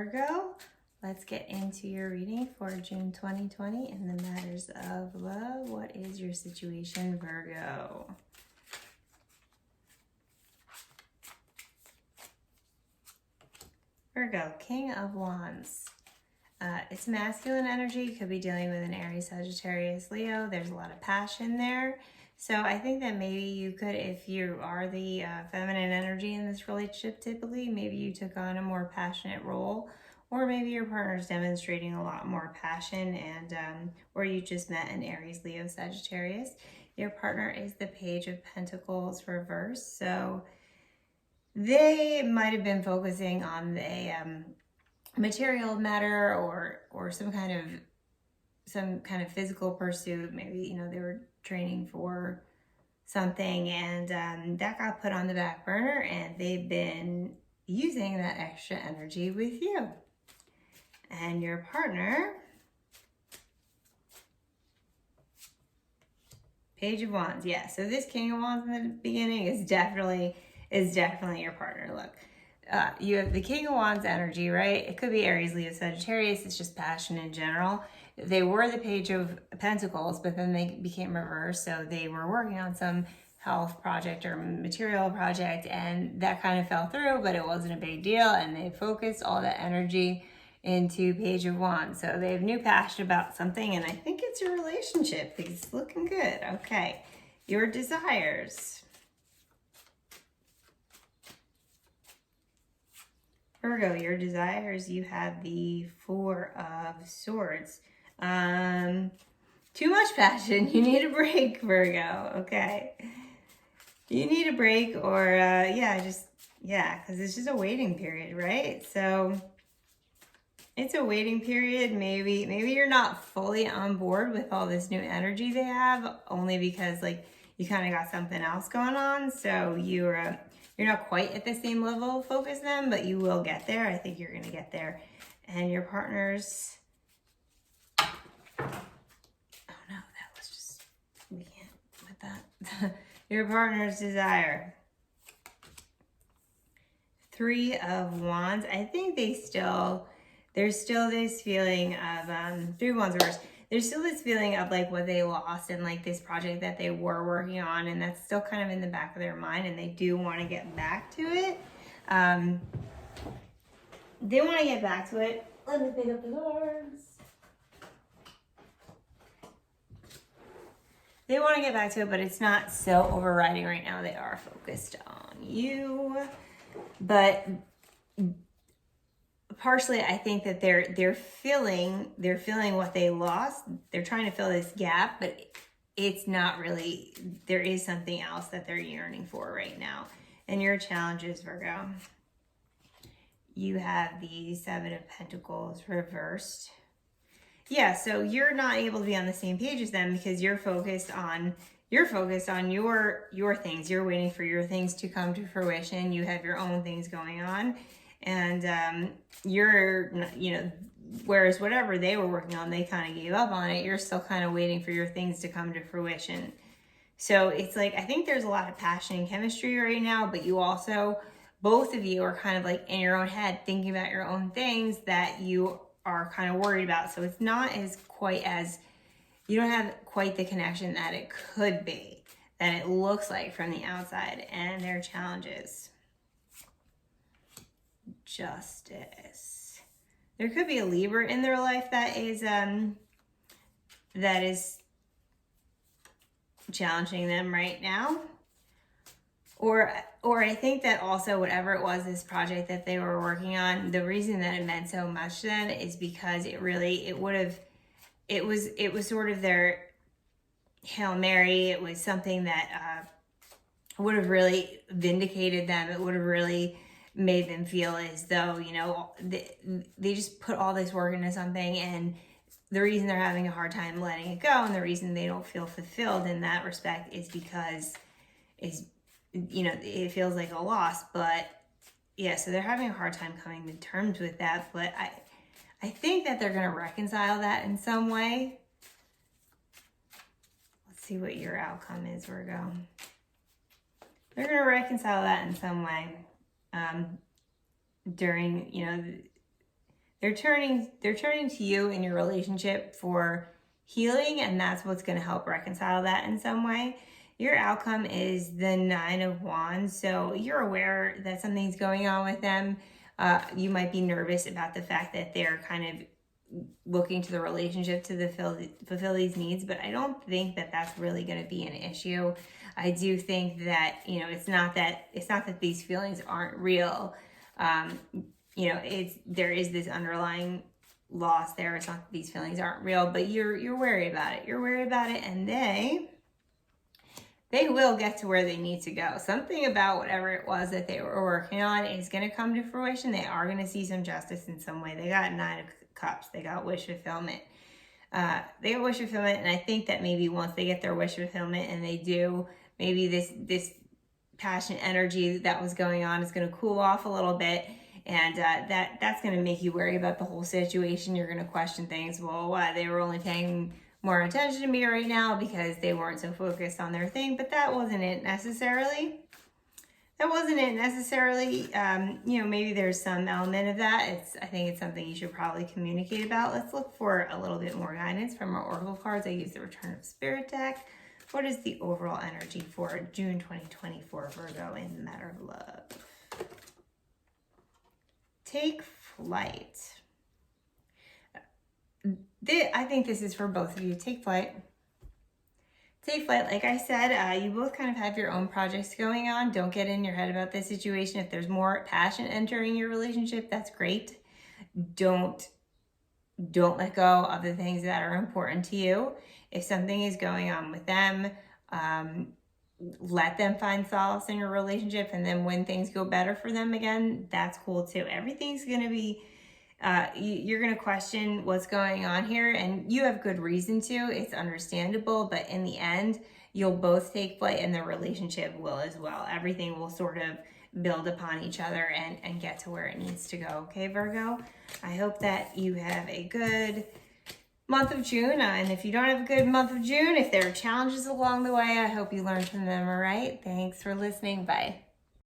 Virgo. Let's get into your reading for June 2020 in the matters of love. What is your situation, Virgo? Virgo, King of Wands. It's masculine energy. You could be dealing with an Aries, Sagittarius, Leo. There's a lot of passion there. So I think that maybe you could, if you are the feminine energy in this relationship, typically, maybe you took on a more passionate role, or maybe your partner's demonstrating a lot more passion, and or you just met an Aries, Leo, Sagittarius. Your partner is the Page of Pentacles reversed. So they might have been focusing on the material matter or some kind of physical pursuit. Maybe they were training for something, and that got put on the back burner, and they've been using that extra energy with you. And your partner, Page of Wands. Yeah, so this King of Wands in the beginning is definitely your partner. Look, you have the King of Wands energy, right? It could be Aries, Leo, Sagittarius. It's just passion in general. They were the Page of Pentacles, but then they became reversed. So they were working on some health project or material project, and that kind of fell through, but it wasn't a big deal. And they focused all that energy into Page of Wands. So they have new passion about something, and I think it's your relationship because it's looking good. Okay, your desires. Virgo, your desires, you have the Four of Swords. Too much passion. You need a break, Virgo. Okay. You need a break, or because it's just a waiting period, right? So it's a waiting period. Maybe you're not fully on board with all this new energy they have, only because you kind of got something else going on. So you're not quite at the same level of focus then, but you will get there. I think you're going to get there. And your partner's, oh no, that was just, we can't with that. Your partner's desire. Three of Wands. I think there's still this feeling of, Three of Wands reverse. There's still this feeling of what they lost in this project that they were working on, and that's still kind of in the back of their mind, and they do want to get back to it. They want to get back to it. Let me pick up the cards. They want to get back to it, but it's not so overriding right now. They are focused on you, but partially, I think that they're feeling what they lost. They're trying to fill this gap, but it's not really. There is something else that they're yearning for right now. And your challenges, Virgo. You have the Seven of Pentacles reversed. Yeah, so you're not able to be on the same page as them because you're focused on your things. You're waiting for your things to come to fruition. You have your own things going on. And whereas whatever they were working on, they kind of gave up on it. You're still kind of waiting for your things to come to fruition. So it's I think there's a lot of passion and chemistry right now, but you also, both of you are kind of in your own head thinking about your own things that you are kind of worried about. So it's not you don't have quite the connection that it could be, that it looks like from the outside. And their challenges. Justice. There could be a Libra in their life that is challenging them right now, or I think that also whatever it was, this project that they were working on, the reason that it meant so much to them is because it was sort of their Hail Mary. It was something that would have really vindicated them. It would have really made them feel as though, they just put all this work into something, and the reason they're having a hard time letting it go, and the reason they don't feel fulfilled in that respect is because it feels like a loss. But yeah, so they're having a hard time coming to terms with that, but I think that they're going to reconcile that in some way. Let's see what your outcome is, Virgo. They're going to reconcile that in some way. During, they're turning to you in your relationship for healing, and that's what's going to help reconcile that in some way. Your outcome is the 9 of Wands, so you're aware that something's going on with them. You might be nervous about the fact that they're kind of looking to the relationship to fulfill these needs, but I don't think that that's really going to be an issue. I do think that, you know, it's not that these feelings aren't real. You know, there is this underlying loss there. It's not that these feelings aren't real, but you're worried about it. You're worried about it, and they will get to where they need to go. Something about whatever it was that they were working on is going to come to fruition. They are going to see some justice in some way. They got 9 of Cups. They got wish fulfillment. They got wish fulfillment, and I think that maybe once they get their wish fulfillment and they do, maybe this passion energy that was going on is going to cool off a little bit, and that's going to make you worry about the whole situation. You're going to question things. Well, why they were only paying more attention to me right now because they weren't so focused on their thing, but that wasn't it necessarily. You know, maybe there's some element of that. I think it's something you should probably communicate about. Let's look for a little bit more guidance from our oracle cards. I use the Return of Spirit deck. What is the overall energy for June 2024 Virgo in the matter of love? Take flight. I think this is for both of you. Take flight. Take flight. Like I said, you both kind of have your own projects going on. Don't get in your head about this situation. If there's more passion entering your relationship, that's great. Don't let go of the things that are important to you. If something is going on with them, let them find solace in your relationship. And then when things go better for them again, that's cool too. Everything's going to be, you're going to question what's going on here, and you have good reason to. It's understandable, but in the end, you'll both take flight and the relationship will as well. Everything will sort of build upon each other and get to where it needs to go. Okay, Virgo? I hope that you have a good month of June. And if you don't have a good month of June, if there are challenges along the way, I hope you learn from them. All right? Thanks for listening. Bye.